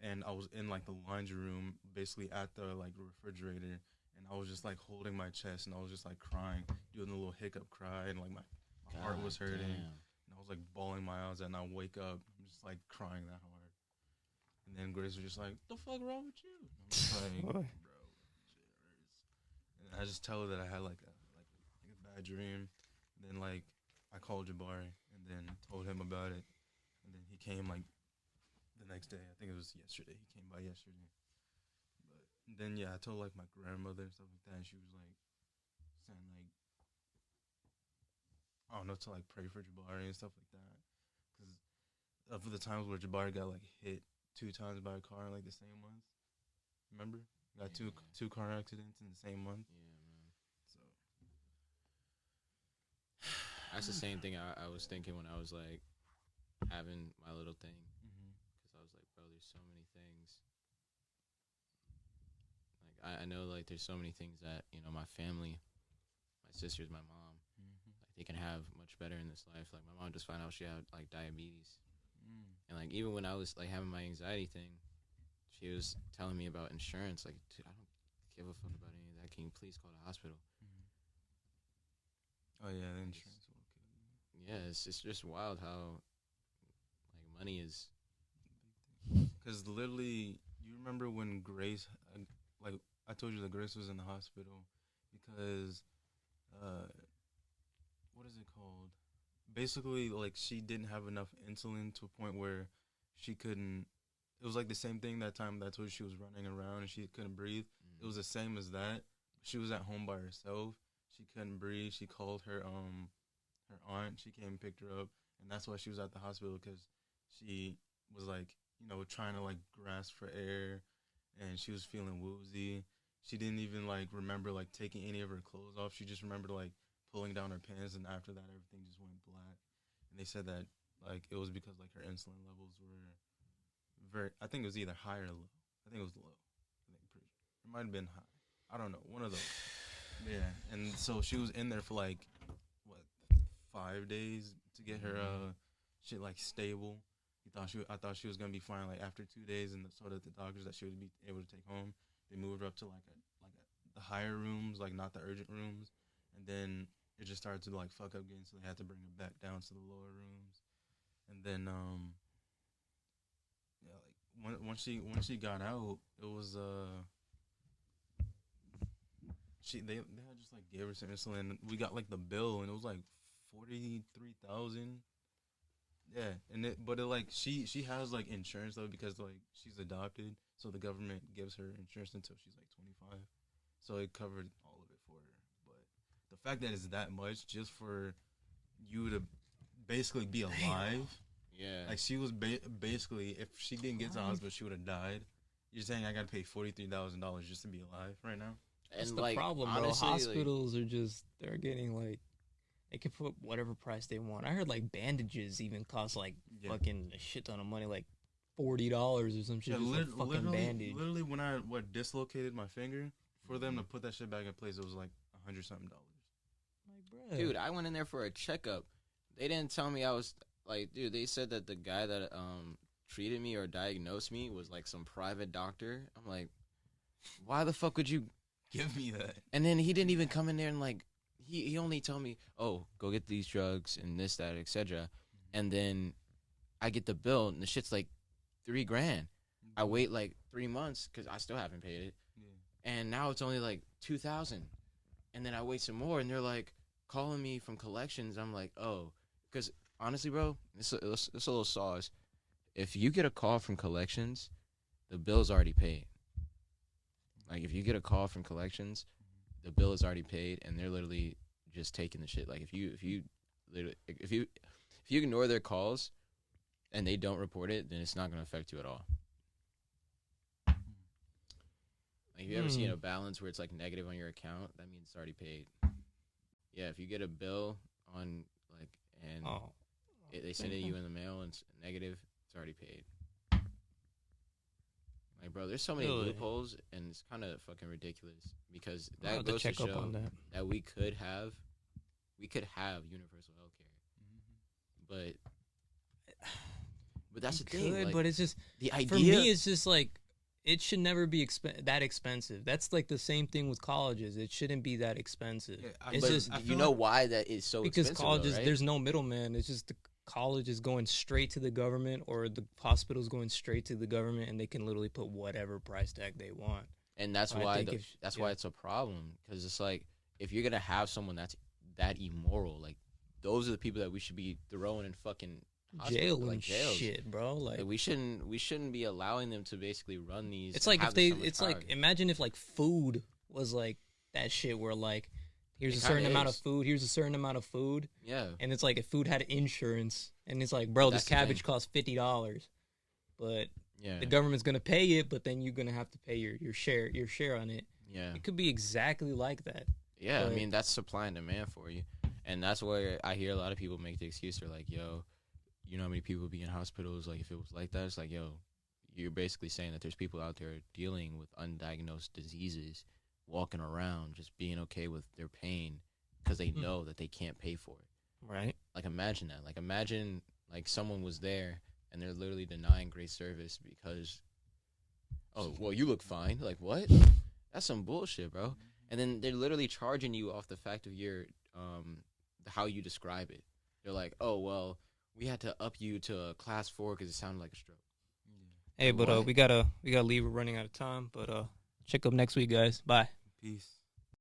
and I was in like the laundry room, basically at the like refrigerator, and I was just like holding my chest and I was just like crying, doing the little hiccup cry, and like my heart was hurting, and I was like bawling my eyes out, and I wake up, I'm just like crying that hard, and then Grace was just like, "The fuck wrong with you?" I'm just like, bro, shit hurts. And I just tell her that I had like a bad dream. Then, like, I called Jabari and then told him about it. And then he came, like, the next day. I think it was yesterday. He came by yesterday. But then, yeah, I told, like, my grandmother and stuff like that. And she was, like, saying, like, I don't know, to, like, pray for Jabari and stuff like that. Because of the times where Jabari got, like, hit 2 times by a car in, like, the same month. Remember? Got two car accidents in the same month. Yeah, man. So that's the same thing I was thinking when I was like having my little thing, because I was like, bro, there's so many things. Like I know like there's so many things that my family, my sisters, my mom, like they can have much better in this life. Like my mom just found out she had like diabetes, and like even when I was like having my anxiety thing, she was telling me about insurance. Like, dude, I don't give a fuck about any of that. Can you please call the hospital? Oh yeah, the insurance will kill you. Yeah, it's just wild how like money is. Because literally, you remember when Grace, like I told you that Grace was in the hospital because, what is it called? Basically, like she didn't have enough insulin to a point where she couldn't. It was like the same thing that time that I told you she was running around and she couldn't breathe. It was the same as that. She was at home by herself. She couldn't breathe. She called her aunt. She came and picked her up, and that's why she was at the hospital, because she was like trying to like grasp for air, and she was feeling woozy. she didn't even like remember like taking any of her clothes off. She just remembered like pulling down her pants, and after that, everything just went black. And they said that like it was because like her insulin levels were very. I think it was either high or low. I think it was low. It might have been high. I don't know. One of those. Yeah. And so she was in there for like what 5 days to get her shit like stable. I thought she was gonna be fine like after 2 days, and so that the doctors that she would be able to take home, they moved her up to the higher rooms, like not the urgent rooms, and then it just started to like fuck up again, so they had to bring her back down to the lower rooms, and then yeah, like once she got out, it was they had just like gave her some insulin. We got like the bill, and it was like 43,000. Yeah, but like she has like insurance though, because like she's adopted, so the government gives her insurance until she's like 25, so it covered all of it for her. But the fact that it's that much just for you to basically be alive, yeah, like she was basically, if she didn't get to the hospital, she would have died. You're saying I gotta pay $43,000 just to be alive right now? That's and the like problem, bro. honestly, Hospitals are just, they're getting like, they can put whatever price they want. I heard like bandages even cost like fucking a shit ton of money, like $40 or some shit. Yeah, just a fucking bandage. Literally, when I dislocated my finger, for them to put that shit back in place, it was like $100-something. Like, bro, dude, I went in there for a checkup. They didn't tell me I was like, dude. They said that the guy that treated me or diagnosed me was like some private doctor. I'm like, why the fuck would you give me that? And then he didn't even come in there and like. He only told me, oh, go get these drugs and this, that, etc. And then I get the bill, and the shit's like $3,000. I wait like 3 months because I still haven't paid it. Yeah. And now it's only like $2,000. And then I wait some more, and they're like calling me from collections. I'm like, oh, because honestly, bro, it's a little sauce. If you get a call from collections, the bill's already paid. Like, if you get a call from collections, the bill is already paid, and they're literally just taking the shit. Like if you ignore their calls and they don't report it, then it's not going to affect you at all. Like, if you ever seen a balance where it's like negative on your account, that means it's already paid. Yeah, if you get a bill on like and they send it to you in the mail and it's negative, it's already paid. Like, bro, there's so many loopholes, and it's kind of fucking ridiculous, because that goes to show that we could have universal healthcare, but that's the thing. Like, but it's just the idea. For me, it's just like it should never be that expensive. That's like the same thing with colleges. It shouldn't be that expensive. Yeah, it's just you know why that is so because expensive, colleges, though, right? There's no middleman. It's just the college is going straight to the government, or the hospital's going straight to the government, and they can literally put whatever price tag they want. And that's why why it's a problem, because it's like, if you're gonna have someone that's that immoral, like, those are the people that we should be throwing in fucking jail and shit, bro. Like, we shouldn't be allowing them to basically run these. It's like imagine if like food was like that shit, where like, here's a certain amount of food. Here's a certain amount of food. Yeah. And it's like, if food had insurance, and it's like, bro, this cabbage costs $50, but the government's gonna pay it, but then you're gonna have to pay your share on it. Yeah. It could be exactly like that. Yeah, but I mean, that's supply and demand for you, and that's where I hear a lot of people make the excuse. They're like, yo, you know how many people be in hospitals? Like, if it was like that, it's like, yo, you're basically saying that there's people out there dealing with undiagnosed diseases, walking around just being okay with their pain because they know that they can't pay for it. Right. Like, imagine that. Like, imagine like someone was there and they're literally denying great service because, oh, well, you look fine. Like, what? That's some bullshit, bro. And then they're literally charging you off the fact of your how you describe it. They're like, oh, well, we had to up you to a class 4 because it sounded like a stroke. Hey, but we gotta leave. We're running out of time. But check up next week, guys. Bye. Peace.